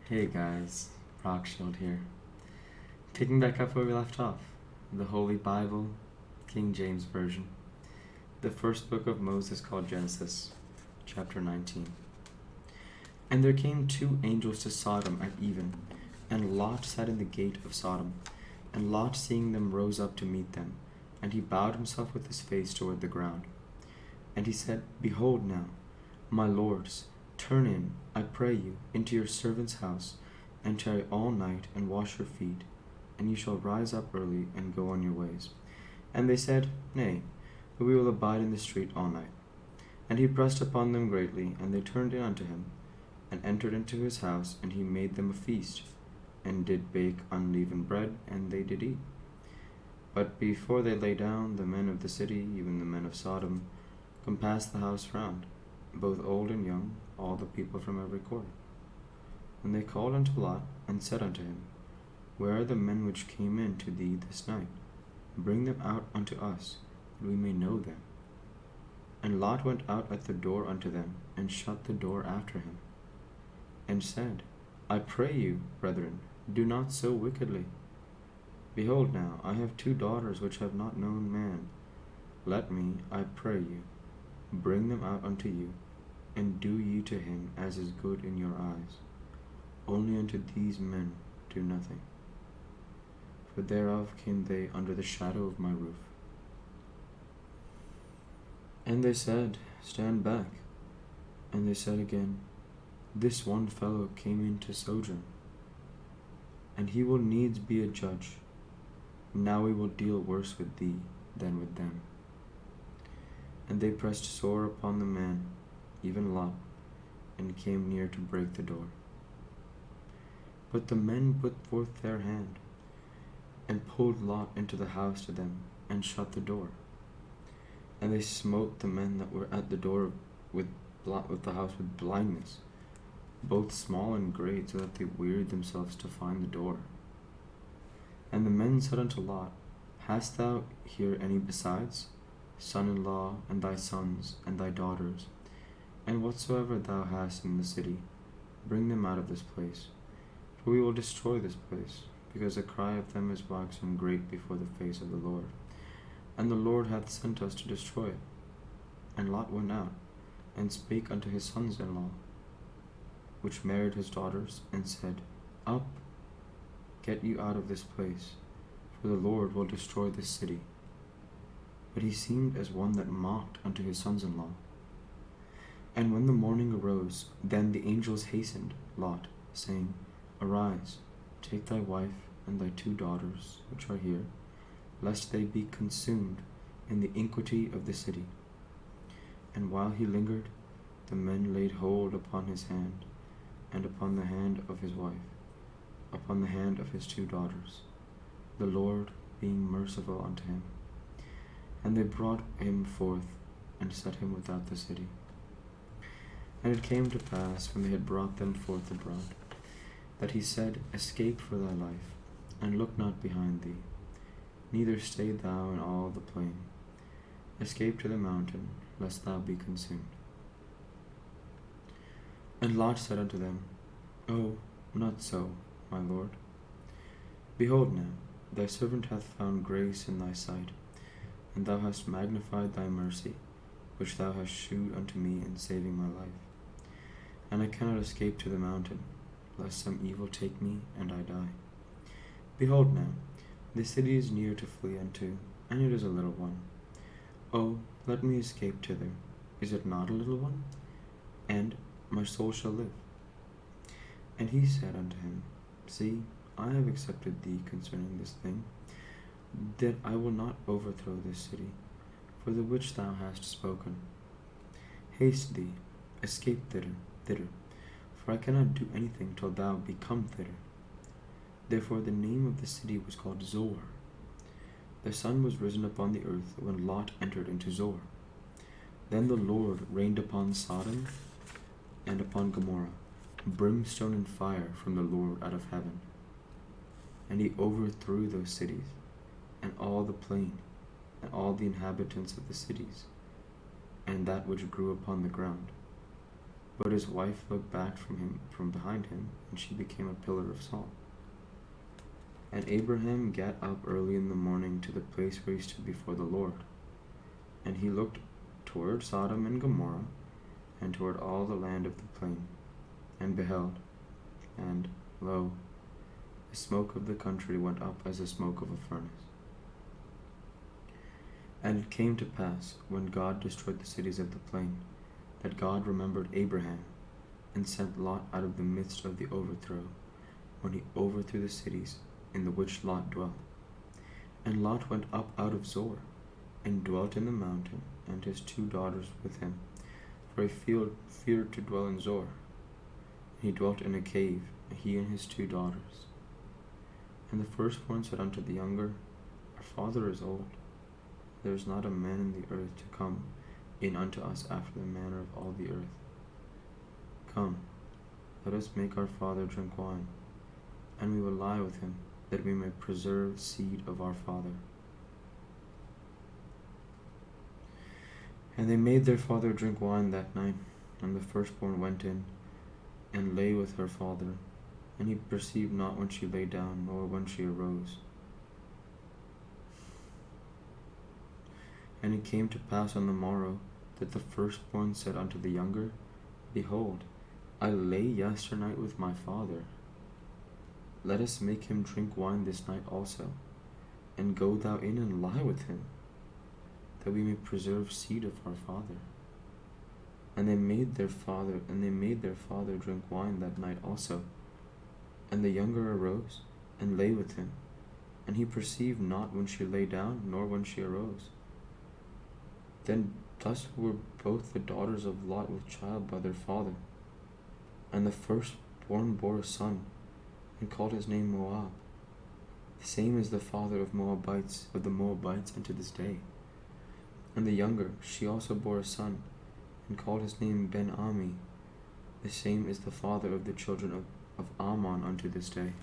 Hey guys, Rockshield here. Picking back up where we left off, the Holy Bible, King James Version, the first book of Moses called Genesis, chapter 19. And there came two angels to Sodom at even, and Lot sat in the gate of Sodom. And Lot, seeing them, rose up to meet them, and he bowed himself with his face toward the ground. And he said, Behold now, my lords, turn in, I pray you, into your servant's house, and tarry all night, and wash your feet, and you shall rise up early, and go on your ways. And they said, Nay, but we will abide in the street all night. And he pressed upon them greatly, and they turned in unto him, and entered into his house, and he made them a feast, and did bake unleavened bread, and they did eat. But before they lay down, the men of the city, even the men of Sodom, compassed the house round, both old and young, all the people from every quarter. And they called unto Lot, and said unto him, Where are the men which came in to thee this night? Bring them out unto us, that we may know them. And Lot went out at the door unto them, and shut the door after him, and said, I pray you, brethren, do not so wickedly. Behold now, I have two daughters which have not known man. Let me, I pray you, bring them out unto you, and do ye to him as is good in your eyes. Only unto these men do nothing. For thereof came they under the shadow of my roof. And they said, Stand back. And they said again, This one fellow came in to sojourn, and he will needs be a judge. Now we will deal worse with thee than with them. And they pressed sore upon the man, even Lot, and came near to break the door. But the men put forth their hand, and pulled Lot into the house to them, and shut the door. And they smote the men that were at the door with the house with blindness, both small and great, so that they wearied themselves to find the door. And the men said unto Lot, Hast thou here any besides, son-in-law, and thy sons, and thy daughters, and whatsoever thou hast in the city? Bring them out of this place, for we will destroy this place, because the cry of them is waxen great before the face of the Lord. And the Lord hath sent us to destroy it. And Lot went out, and spake unto his sons-in-law, which married his daughters, and said, Up, get you out of this place, for the Lord will destroy this city. But he seemed as one that mocked unto his sons-in-law. And when the morning arose, then the angels hastened Lot, saying, Arise, take thy wife and thy two daughters which are here, lest they be consumed in the iniquity of the city. And while he lingered, the men laid hold upon his hand, and upon the hand of his wife, upon the hand of his two daughters, the Lord being merciful unto him. And they brought him forth, and set him without the city. And it came to pass, when they had brought them forth abroad, that he said, Escape for thy life, and look not behind thee, neither stay thou in all the plain. Escape to the mountain, lest thou be consumed. And Lot said unto them, Oh, not so, my lord. Behold now, thy servant hath found grace in thy sight, and thou hast magnified thy mercy, which thou hast shewed unto me in saving my life. And I cannot escape to the mountain, lest some evil take me, and I die. Behold now, the city is near to flee unto, and it is a little one. Oh, let me escape thither. Is it not a little one? And my soul shall live. And he said unto him, See, I have accepted thee concerning this thing, that I will not overthrow this city, for the which thou hast spoken. Haste thee, escape thither, for I cannot do anything till thou be come thither. Therefore the name of the city was called Zoar. The sun was risen upon the earth when Lot entered into Zoar. Then the Lord rained upon Sodom and upon Gomorrah brimstone and fire from the Lord out of heaven. And he overthrew those cities, and all the plain, and all the inhabitants of the cities, and that which grew upon the ground. But his wife looked back from behind him, and she became a pillar of salt. And Abraham got up early in the morning to the place where he stood before the Lord. And he looked toward Sodom and Gomorrah, and toward all the land of the plain, and beheld, and, lo, the smoke of the country went up as the smoke of a furnace. And it came to pass, when God destroyed the cities of the plain, that God remembered Abraham, and sent Lot out of the midst of the overthrow, when he overthrew the cities in the which Lot dwelt. And Lot went up out of Zoar, and dwelt in the mountain, and his 2 daughters with him, for he feared to dwell in Zoar. And he dwelt in a cave, he and his 2 daughters. And the firstborn said unto the younger, Our father is old, there is not a man in the earth to come in unto us after the manner of all the earth. Come, let us make our father drink wine, and we will lie with him, that we may preserve seed of our father. And they made their father drink wine that night, and the firstborn went in, and lay with her father, and he perceived not when she lay down, nor when she arose. And it came to pass on the morrow, that the firstborn said unto the younger, Behold, I lay yesternight with my father. Let us make him drink wine this night also, and go thou in and lie with him, that we may preserve seed of our father. And they made their father drink wine that night also. And the younger arose, and lay with him, and he perceived not when she lay down, nor when she arose. Then thus were both the daughters of Lot with child by their father. And the firstborn bore a son, and called his name Moab. The same is the father of the Moabites unto this day. And the younger, she also bore a son, and called his name Ben-Ami. The same is the father of the children of Ammon unto this day.